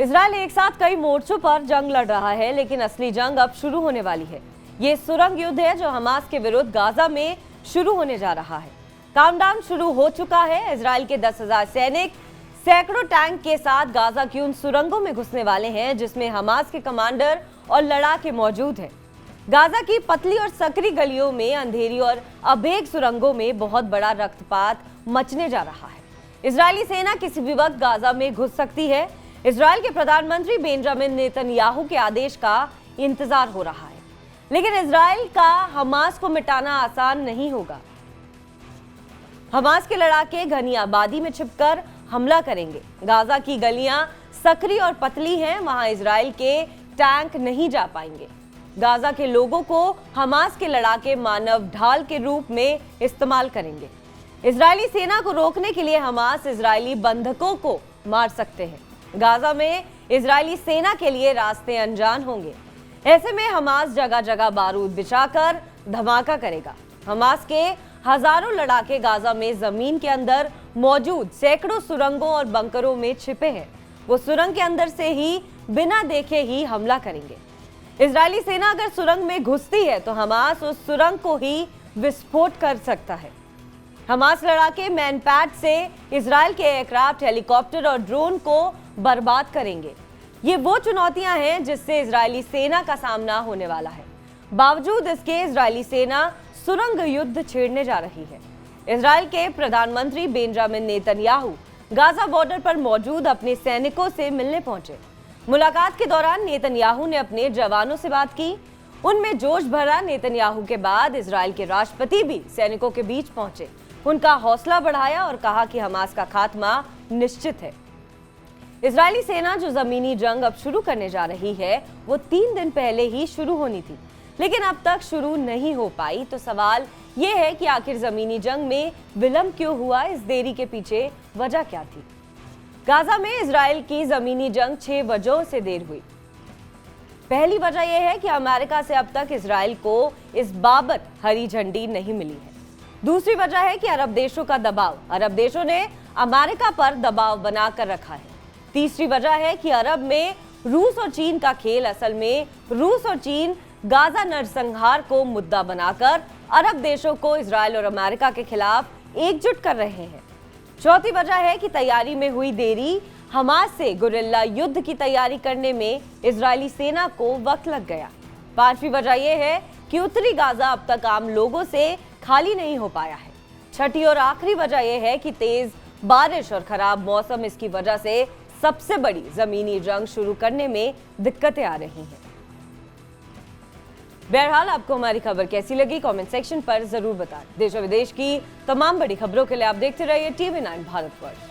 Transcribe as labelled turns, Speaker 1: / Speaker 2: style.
Speaker 1: Israel एक साथ कई मोर्चों पर जंग लड़ रहा है, लेकिन असली जंग अब शुरू होने वाली है। ये सुरंग युद्ध है जो हमास के विरुद्ध गाजा में शुरू होने जा रहा है। काउंटडाउन शुरू हो चुका है। इजराइल के 10,000 सैनिक सैकड़ों टैंक के साथ गाजा की उन सुरंगों में घुसने वाले हैं जिसमें हमास के कमांडर और लड़ाके मौजूद हैं। गाजा की पतली और सकरी गलियों में, अंधेरी और अभेद सुरंगों में बहुत बड़ा रक्तपात मचने जा रहा है। इजरायली सेना किसी भी वक्त गाजा में घुस सकती है। इजराइल के प्रधानमंत्री बेंजामिन नेतन्याहू के आदेश का इंतजार हो रहा है, लेकिन इजराइल का हमास को मिटाना आसान नहीं होगा। हमास के लड़ाके घनी आबादी में छिपकर हमला करेंगे। गाजा की गलियां सकरी और पतली हैं, वहां इजराइल के टैंक नहीं जा पाएंगे। गाजा के लोगों को हमास के लड़ाके मानव ढाल के रूप में इस्तेमाल करेंगे। इजरायली सेना को रोकने के लिए हमास इजरायली बंधकों को मार सकते हैं। गाजा में इजरायली सेना के लिए रास्ते अनजान होंगे। ऐसे में हमास जगह जगह बारूद बिछाकर धमाका करेगा। हमास के हजारों लड़ाके गाजा में जमीन के अंदर मौजूद सैकड़ों सुरंगों और बंकरों में छिपे हैं। वो सुरंग के अंदर से ही बिना देखे ही हमला करेंगे। इजरायली सेना अगर सुरंग में घुसती है तो हमास उस सुरंग को ही विस्फोट कर सकता है। हमास लड़ाके मैनपैड से इजराइल के एयरक्राफ्ट, हेलीकॉप्टर और ड्रोन को बर्बाद करेंगे। ये वो चुनौतियां हैं जिससे इजरायली सेना का सामना होने वाला है। बावजूद इसके इजरायली सेना सुरंग युद्ध छेड़ने जा रही है। इजराइल के प्रधानमंत्री बेंजामिन नेतन्याहू गाजा बॉर्डर पर मौजूद अपने सैनिकों से मिलने पहुंचे। मुलाकात के दौरान नेतन्याहू ने अपने जवानों से बात की। उनमें जोश भरा। नेतन्याहू के बाद इजराइल के राष्ट्रपति भी सैनिकों के बीच पहुंचे, उनका हौसला बढ़ाया और कहा कि हमास का खात्मा निश्चित है। इजरायली सेना जो जमीनी जंग अब शुरू करने जा रही है, वो 3 दिन पहले ही शुरू होनी थी, लेकिन अब तक शुरू नहीं हो पाई। तो सवाल ये है कि आखिर जमीनी जंग में विलंब क्यों हुआ? इस देरी के पीछे वजह क्या थी? गाजा में इजराइल की जमीनी जंग 6 वजहों से देर हुई। पहली वजह यह है कि अमेरिका से अब तक इजराइल को इस बाबत हरी झंडी नहीं मिली है। दूसरी वजह है कि अरब देशों का दबाव। अरब देशों ने अमेरिका पर दबाव बनाकर रखा है। तीसरी वजह है कि अरब में रूस और चीन का खेल। असल में रूस और चीन गाजा नरसंहार को मुद्दा बनाकर अरब देशों को इजराइल और अमेरिका के खिलाफ एकजुट कर रहे हैं। चौथी वजह है कि तैयारी में हुई देरी। हमास से गुरिल्ला युद्ध की तैयारी करने में इजरायली सेना को वक्त लग गया। पांचवी वजह यह है कि उत्तरी गाजा अब तक आम लोगों से खाली नहीं हो पाया है। छठी और आखिरी वजह यह है कि तेज बारिश और खराब मौसम, इसकी वजह से सबसे बड़ी जमीनी जंग शुरू करने में दिक्कतें आ रही हैं। बहरहाल, आपको हमारी खबर कैसी लगी कमेंट सेक्शन पर जरूर बताएं। देश और विदेश की तमाम बड़ी खबरों के लिए आप देखते रहिए TV9 भारतवर्ष।